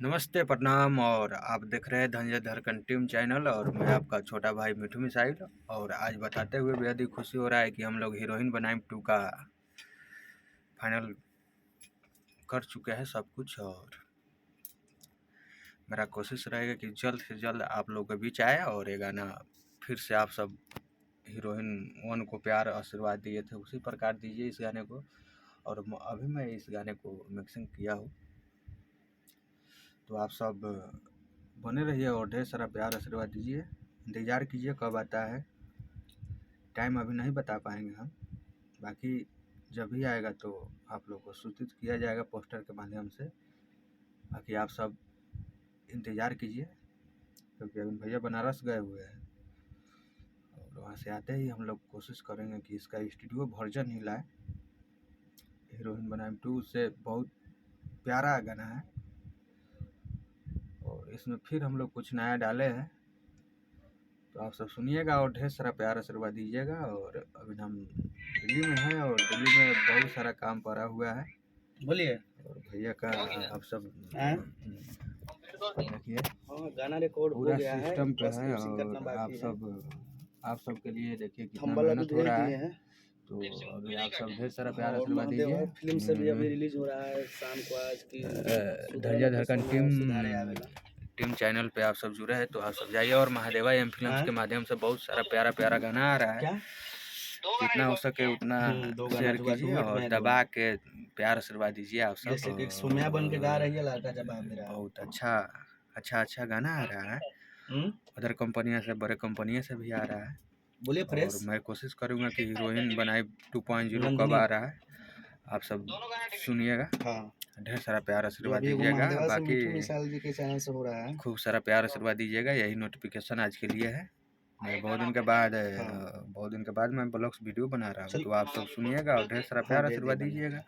नमस्ते, प्रणाम। और आप देख रहे हैं धंजयधर कंटीम चैनल और मैं आपका छोटा भाई मिठू मिसाइल। और आज बताते हुए बेहद ही खुशी हो रहा है कि हम लोग हीरोइन बनाएं 2 का फाइनल कर चुके हैं सब कुछ। और मेरा कोशिश रहेगा कि जल्द से जल्द आप लोगों के बीच आए और ये गाना फिर से आप सब हीरोइन 1 को प्यार आशीर्वाद दिए थे उसी प्रकार दीजिए इस गाने को। और अभी मैं इस गाने को मिक्सिंग किया हूँ, तो आप सब बने रहिए और ढेर सारा प्यार आशीर्वाद दीजिए। इंतज़ार कीजिए कब आता है, टाइम अभी नहीं बता पाएंगे हम, बाकी जब भी आएगा तो आप लोग को सूचित किया जाएगा पोस्टर के माध्यम से। बाकी आप सब इंतज़ार कीजिए, क्योंकि अभी भैया बनारस गए हुए हैं और वहाँ से आते ही हम लोग कोशिश करेंगे कि इसका स्टूडियो वर्जन ही लाए। हीरोइन बनाएं 2 से बहुत प्यारा गाना है और इसमें फिर हम लोग कुछ नया डाले हैं, तो आप सब सुनिएगा और ढेर सारा प्यार आशीर्वाद दीजिएगा। और अभी हम दिल्ली में हैं और दिल्ली में बहुत सारा काम पड़ा हुआ है, बोलिए। और भैया का आप सब देखिए गाना रिकॉर्ड हो गया है, सिस्टम पे है और आप सब के लिए देखिए कितना मेहनत हो रहा है। तो अभी आप सब ढेर सारा प्यार आशीर्वाद दीजिए। फिल्म से भी अभी रिलीज हो रहा है शाम को आज की धंजयधर टीम चैनल पे आप सब जुड़े हैं, तो आप सब जाइए और महादेवा एम फिल्म्स के माध्यम से बहुत सारा प्यारा प्यारा गाना आ रहा है। जितना हो सके उतना शेयर कीजिए और दबा के प्यार आशीर्वाद दीजिए आप सब। जैसे कि सोम्या बन के गा रही है लड़का जवाब दे रहा है। बहुत अच्छा गाना आ रहा है। अदर कंपनियों से, बड़े कंपनियों से भी आ रहा है। बोलिए फ्रेश। और मैं कोशिश करूंगा कि हीरोइन बनाए 2.0 कब आ रहा है, आप सब सुनिएगा। हाँ, ढेर सारा प्यार आशीर्वाद दीजिएगा। बाकी मिसाइल जी के चैनल से हो रहा है, खूब सारा प्यार आशीर्वाद दीजिएगा। यही नोटिफिकेशन आज के लिए है। मैं बहुत दिन के बाद मैं ब्लॉग्स वीडियो बना रहा हूँ, तो आप सब सुनिएगा और ढेर सारा प्यार आशीर्वाद दीजिएगा।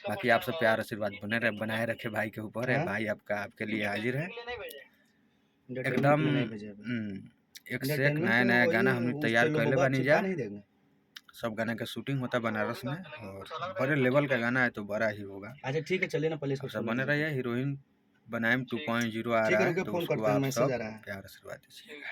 बाकी आप सब प्यार आशीर्वाद बनाए रखे भाई के ऊपर है। भाई आपके लिए हाजिर है एकदम। एक से एक नया गाना हम तैयार कर ले बनी जा। सब गाने का शूटिंग होता है बनारस में और बड़े लेवल का गाना है, तो बड़ा ही होगा। अच्छा ठीक है, चलिए ना, पहले इसको सब बने रहिए। हीरोइन बनाएम 2.0 आ रहा है, तो उसको आप सब प्यार आशीर्वाद दीजिएगा।